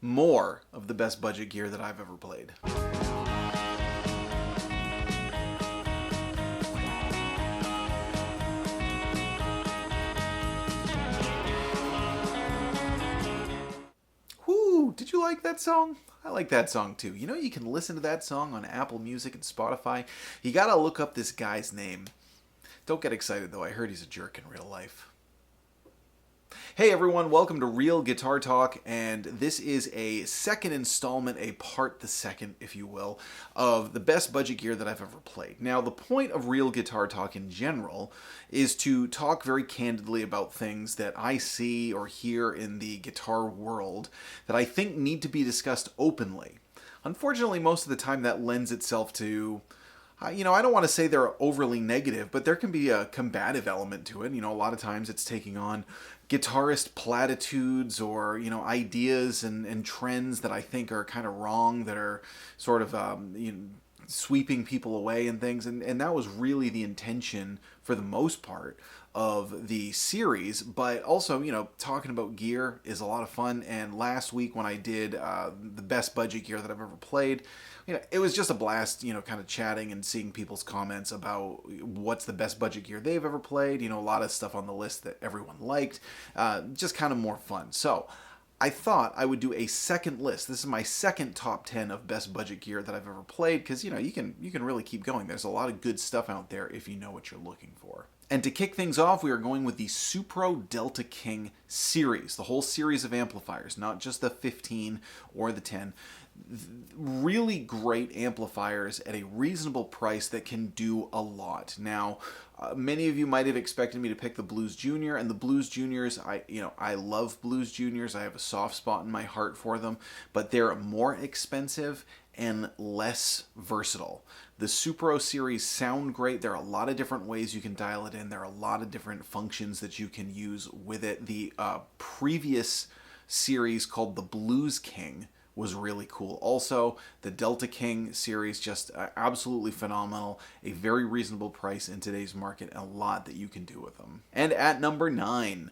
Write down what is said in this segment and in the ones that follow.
more of the best budget gear that I've ever played. Whoo, did you like that song? I like that song too. You know, you can listen to that song on Apple Music and Spotify. You gotta look up this guy's name. Don't get excited though, I heard he's a jerk in real life. Hey everyone, welcome to Real Guitar Talk, and this is a second installment, a part the second, if you will, of the best budget gear that I've ever played. Now, the point of Real Guitar Talk in general is to talk very candidly about things that I see or hear in the guitar world that I think need to be discussed openly. Unfortunately, most of the time that lends itself to I don't want to say they're overly negative, but there can be a combative element to it. A lot of times it's taking on guitarist platitudes or, ideas and trends that I think are kind of wrong, that are sort of, sweeping people away and things. And that was really the intention, for the most part, of the series. But also, talking about gear is a lot of fun. And last week when I did the best budget gear that I've ever played, it was just a blast, kind of chatting and seeing people's comments about what's the best budget gear they've ever played. A lot of stuff on the list that everyone liked. Just kind of more fun. So I thought I would do a second list. This is my second top 10 of best budget gear that I've ever played, because, you can really keep going. There's a lot of good stuff out there if you know what you're looking for. And to kick things off, we are going with the Supro Delta King series, the whole series of amplifiers, not just the 15 or the 10. Really great amplifiers at a reasonable price that can do a lot. Now, many of you might have expected me to pick the Blues Junior, and the Blues Juniors, I love Blues Juniors. I have a soft spot in my heart for them, but they're more expensive and less versatile. The Supro series sound great. There are a lot of different ways you can dial it in. There are a lot of different functions that you can use with it. The previous series called the Blues King was really cool. Also, the Delta King series, just absolutely phenomenal. A very reasonable price in today's market, and a lot that you can do with them. And at number 9,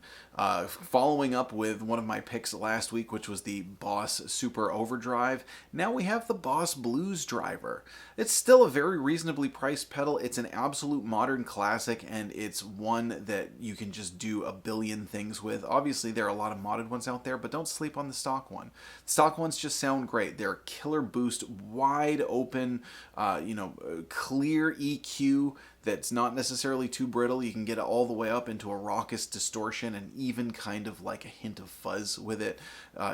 following up with one of my picks last week, which was the Boss Super Overdrive, now we have the Boss Blues Driver. It's still a very reasonably priced pedal. It's an absolute modern classic, and it's one that you can just do a billion things with. Obviously, there are a lot of modded ones out there, but don't sleep on the stock one. The stock ones just sound great. They're killer boost, wide open, clear EQ that's not necessarily too brittle. You can get it all the way up into a raucous distortion and even kind of like a hint of fuzz with it.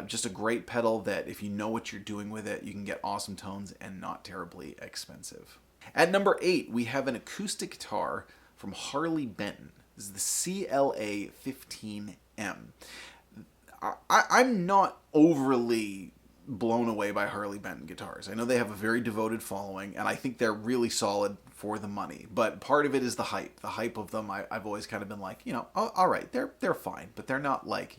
Just a great pedal that if you know what you're doing with it, you can get awesome tones and not terribly expensive. At number 8, we have an acoustic guitar from Harley Benton. This is the CLA 15M. I'm not overly blown away by Harley Benton guitars. I know they have a very devoted following, and I think they're really solid for the money. But part of it is the hype. The hype of them, I've always kind of been like, all right, they're fine, but they're not like,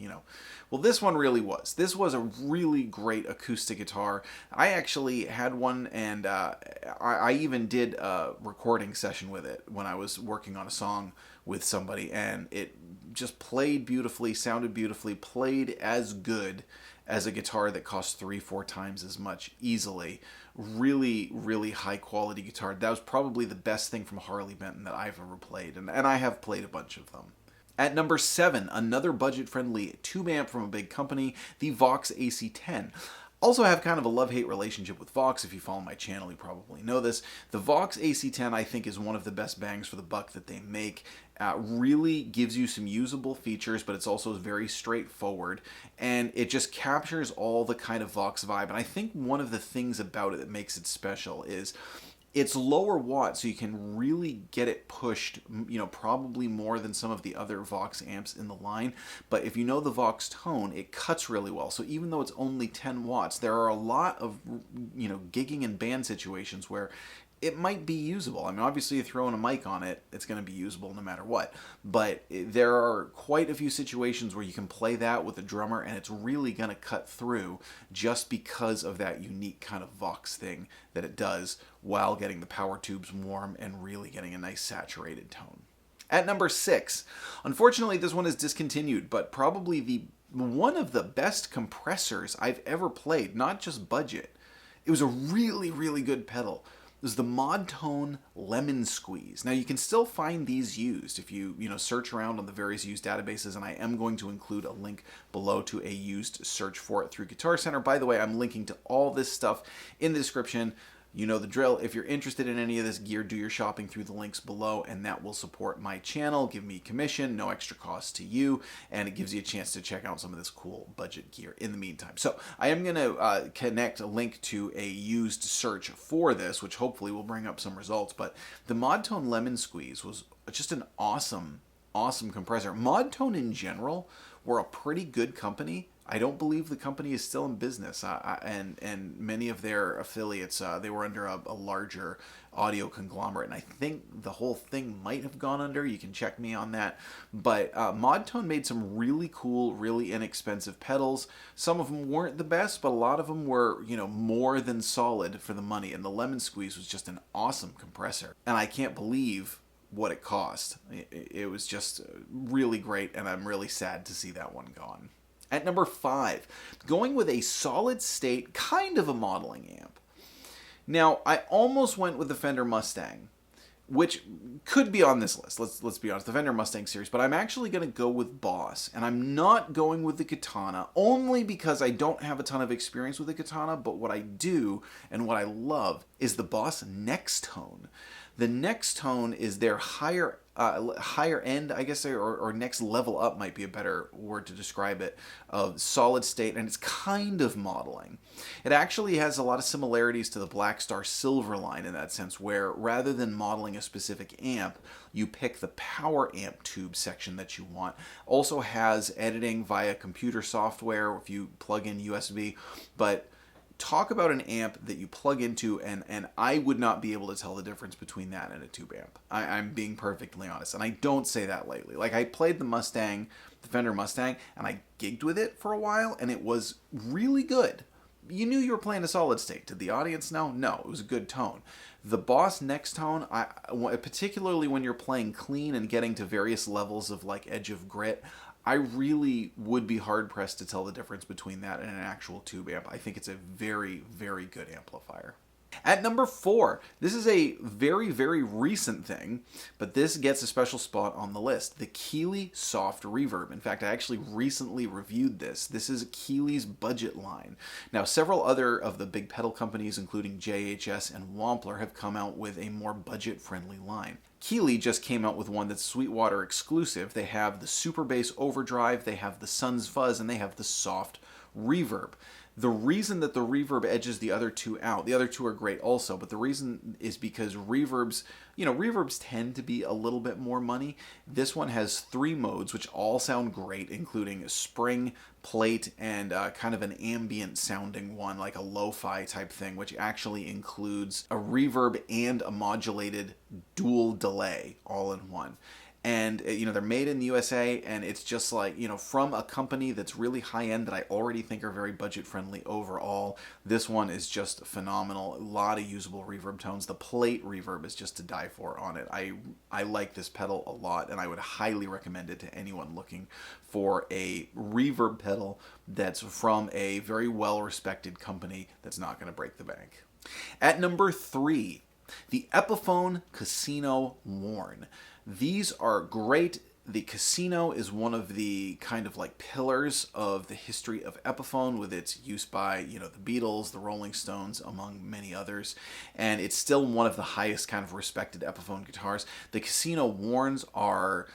Well, this one really was. This was a really great acoustic guitar. I actually had one, and I even did a recording session with it when I was working on a song with somebody, and it just played beautifully, sounded beautifully, played as good as a guitar that costs 3-4 times as much easily. Really, really high quality guitar. That was probably the best thing from Harley Benton that I've ever played, and I have played a bunch of them. At number 7, another budget-friendly tube amp from a big company, the Vox AC10. Also have kind of a love-hate relationship with Vox. If you follow my channel, you probably know this. The Vox AC10, I think, is one of the best bangs for the buck that they make. Really gives you some usable features, but it's also very straightforward, and it just captures all the kind of Vox vibe. And I think one of the things about it that makes it special is it's lower watt, so you can really get it pushed, probably more than some of the other Vox amps in the line. But if you know the Vox tone, it cuts really well. So even though it's only 10 watts, there are a lot of, gigging and band situations where it might be usable. I mean, obviously, you throw in a mic on it, it's going to be usable no matter what. But there are quite a few situations where you can play that with a drummer, and it's really going to cut through just because of that unique kind of Vox thing that it does while getting the power tubes warm and really getting a nice saturated tone. At number 6, unfortunately, this one is discontinued, but probably the one of the best compressors I've ever played, not just budget. It was a really, really good pedal. It was the Modtone Lemon Squeeze. Now you can still find these used if you search around on the various used databases, and I am going to include a link below to a used search for it through Guitar Center. By the way, I'm linking to all this stuff in the description. You know the drill. If you're interested in any of this gear, do your shopping through the links below, and that will support my channel, give me commission, no extra cost to you, and it gives you a chance to check out some of this cool budget gear in the meantime. So I am going to connect a link to a used search for this, which hopefully will bring up some results. But the Modtone Lemon Squeeze was just an awesome compressor. Modtone in general were a pretty good company. I don't believe the company is still in business, and many of their affiliates, they were under a larger audio conglomerate, and I think the whole thing might have gone under. You can check me on that. But Modtone made some really cool, really inexpensive pedals. Some of them weren't the best, but a lot of them were, more than solid for the money, and the Lemon Squeeze was just an awesome compressor, and I can't believe what it cost. It was just really great, and I'm really sad to see that one gone. At number 5, going with a solid state kind of a modeling amp. Now, I almost went with the Fender Mustang, which could be on this list. Let's be honest, the Fender Mustang series, but I'm actually going to go with Boss, and I'm not going with the Katana only because I don't have a ton of experience with the Katana, but what I do and what I love is the Boss Next Tone. The Next Tone is their higher end, I guess, or next level up might be a better word to describe it, of solid state, and it's kind of modeling. It actually has a lot of similarities to the Blackstar Silverline in that sense, where rather than modeling a specific amp, you pick the power amp tube section that you want. Also has editing via computer software if you plug in USB, but talk about an amp that you plug into, and I would not be able to tell the difference between that and a tube amp. I'm being perfectly honest, and I don't say that lightly. Like, I played the Mustang, the Fender Mustang, and I gigged with it for a while, and it was really good. You knew you were playing a solid state. Did the audience know? No, it was a good tone. The Boss Next Tone, particularly when you're playing clean and getting to various levels of like edge of grit, I really would be hard-pressed to tell the difference between that and an actual tube amp. I think it's a very, very good amplifier. At number 4, this is a very, very recent thing, but this gets a special spot on the list. The Keeley Soft Reverb. In fact, I actually recently reviewed this. This is Keeley's budget line. Now, several other of the big pedal companies, including JHS and Wampler, have come out with a more budget-friendly line. Keeley just came out with one that's Sweetwater exclusive. They have the Super Bass Overdrive, they have the Sun's Fuzz, and they have the Soft Reverb. The reason that the reverb edges the other two out, the other two are great also, but the reason is because reverbs tend to be a little bit more money. This one has 3 modes, which all sound great, including spring, plate, and kind of an ambient sounding one, like a lo-fi type thing, which actually includes a reverb and a modulated dual delay all in one. And, they're made in the USA, and it's just like, from a company that's really high-end that I already think are very budget-friendly overall. This one is just phenomenal. A lot of usable reverb tones. The plate reverb is just to die for on it. I like this pedal a lot, and I would highly recommend it to anyone looking for a reverb pedal that's from a very well-respected company that's not going to break the bank. At number 3, the Epiphone Casino Worn. These are great. The Casino is one of the kind of like pillars of the history of Epiphone, with its use by, the Beatles, the Rolling Stones, among many others. And it's still one of the highest kind of respected Epiphone guitars. The Casino Worns are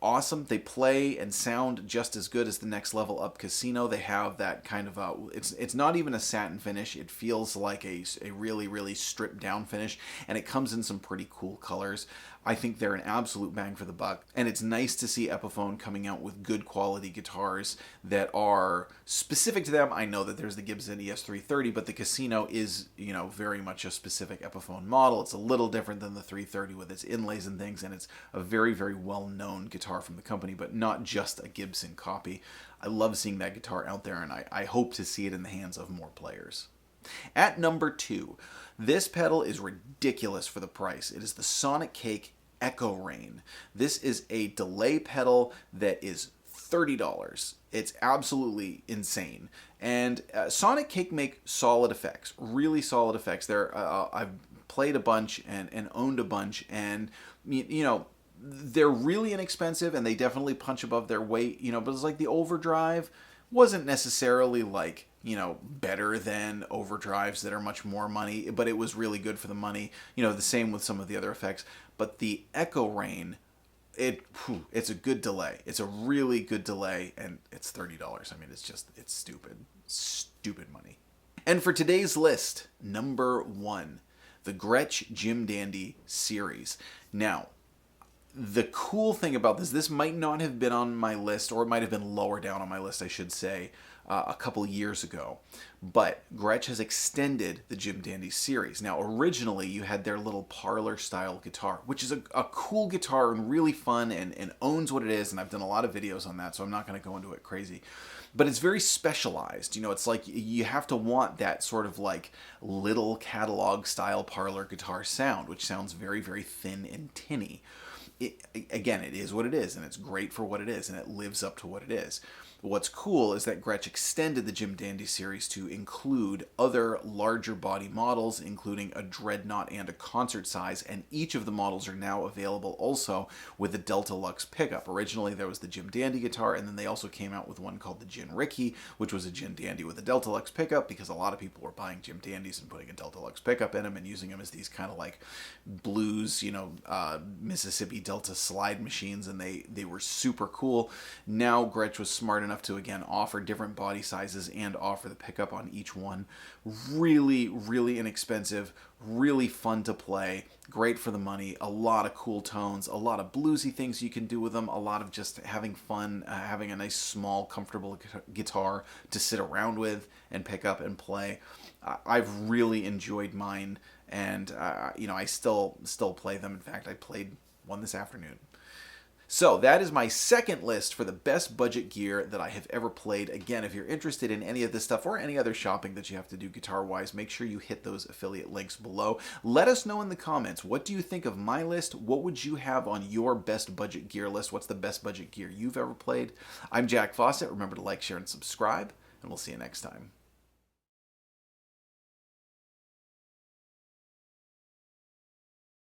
awesome. They play and sound just as good as the next level up Casino. They have that kind of it's not even a satin finish. It feels like a really, really stripped down finish, and it comes in some pretty cool colors. I think they're an absolute bang for the buck, and it's nice to see Epiphone coming out with good quality guitars that are specific to them. I know that there's the Gibson ES330, but the Casino is, very much a specific Epiphone model. It's a little different than the 330 with its inlays and things, and it's a very, very well-known guitar from the company, but not just a Gibson copy. I love seeing that guitar out there, and I hope to see it in the hands of more players. At number 2, this pedal is ridiculous for the price. It is the Sonic Cake Echo Rain. This is a delay pedal that is $30. It's absolutely insane. And Sonic Cake make solid effects, really solid effects. I've played a bunch and owned a bunch, and you know, they're really inexpensive and they definitely punch above their weight. But it's like the Overdrive wasn't necessarily like better than overdrives that are much more money, but it was really good for the money. The same with some of the other effects. But the Echo Rain, it's a good delay. It's a really good delay, and it's $30. I mean, it's stupid money. And for today's list, number 1, the Gretsch Jim Dandy series. Now, the cool thing about this might not have been on my list, or it might have been lower down on my list, I should say, a couple years ago. But Gretsch has extended the Jim Dandy series. Now, originally, you had their little parlor-style guitar, which is a cool guitar and really fun and owns what it is, and I've done a lot of videos on that, so I'm not going to go into it crazy. But it's very specialized. It's like you have to want that sort of like little catalog-style parlor guitar sound, which sounds very, very thin and tinny. Again, it is what it is, and it's great for what it is, and it lives up to what it is. What's cool is that Gretsch extended the Jim Dandy series to include other larger body models, including a Dreadnought and a concert size, and each of the models are now available also with a Delta Lux pickup. Originally, there was the Jim Dandy guitar, and then they also came out with one called the Jim Ricky, which was a Jim Dandy with a Delta Lux pickup, because a lot of people were buying Jim Dandies and putting a Delta Lux pickup in them and using them as these kind of like blues, Mississippi Delta slide machines, and they were super cool. Now Gretsch was smart enough to again offer different body sizes and offer the pickup on each one. Really, really inexpensive, really fun to play, great for the money, a lot of cool tones, a lot of bluesy things you can do with them, a lot of just having fun, having a nice small comfortable guitar to sit around with and pick up and play. I've really enjoyed mine, and I still play them. In fact, I played one this afternoon. So that is my second list for the best budget gear that I have ever played. Again, if you're interested in any of this stuff or any other shopping that you have to do guitar-wise, make sure you hit those affiliate links below. Let us know in the comments, what do you think of my list? What would you have on your best budget gear list? What's the best budget gear you've ever played? I'm Jack Fossett. Remember to like, share, and subscribe, and we'll see you next time.